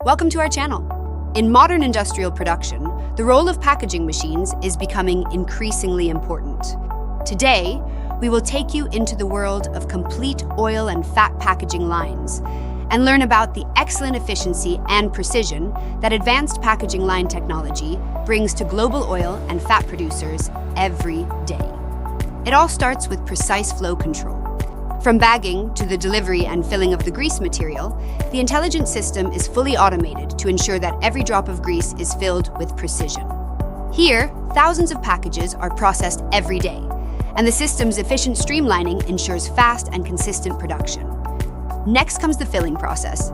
Welcome to our channel. In modern industrial production, the role of packaging machines is becoming increasingly important. Today, we will take you into the world of complete oil and fat packaging lines and learn about the excellent efficiency and precision that advanced packaging line technology brings to global oil and fat producers every day. It all starts with precise flow control. From bagging to the delivery and filling of the grease material, the intelligent system is fully automated to ensure that every drop of grease is filled with precision. Here, thousands of packages are processed every day, and the system's efficient streamlining ensures fast and consistent production. Next comes the filling process.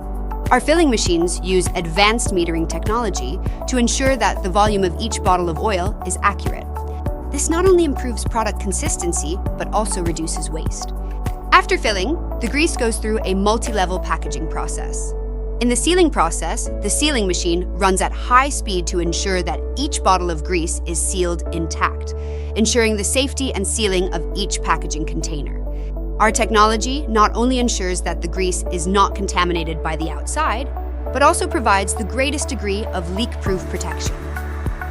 Our filling machines use advanced metering technology to ensure that the volume of each bottle of oil is accurate. This not only improves product consistency, but also reduces waste. After filling, the grease goes through a multi-level packaging process. In the sealing process, the sealing machine runs at high speed to ensure that each bottle of grease is sealed intact, ensuring the safety and sealing of each packaging container. Our technology not only ensures that the grease is not contaminated by the outside, but also provides the greatest degree of leak-proof protection.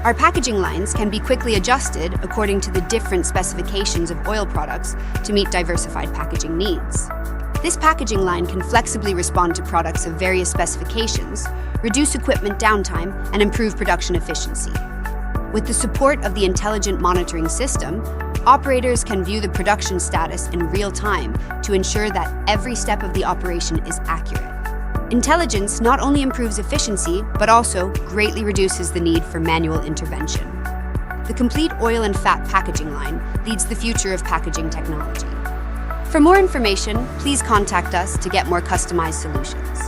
Our packaging lines can be quickly adjusted according to the different specifications of oil products to meet diversified packaging needs. This packaging line can flexibly respond to products of various specifications, reduce equipment downtime, and improve production efficiency. With the support of the intelligent monitoring system, operators can view the production status in real time to ensure that every step of the operation is accurate. Intelligence not only improves efficiency, but also greatly reduces the need for manual intervention. The complete oil and fat packaging line leads the future of packaging technology. For more information, please contact us to get more customized solutions.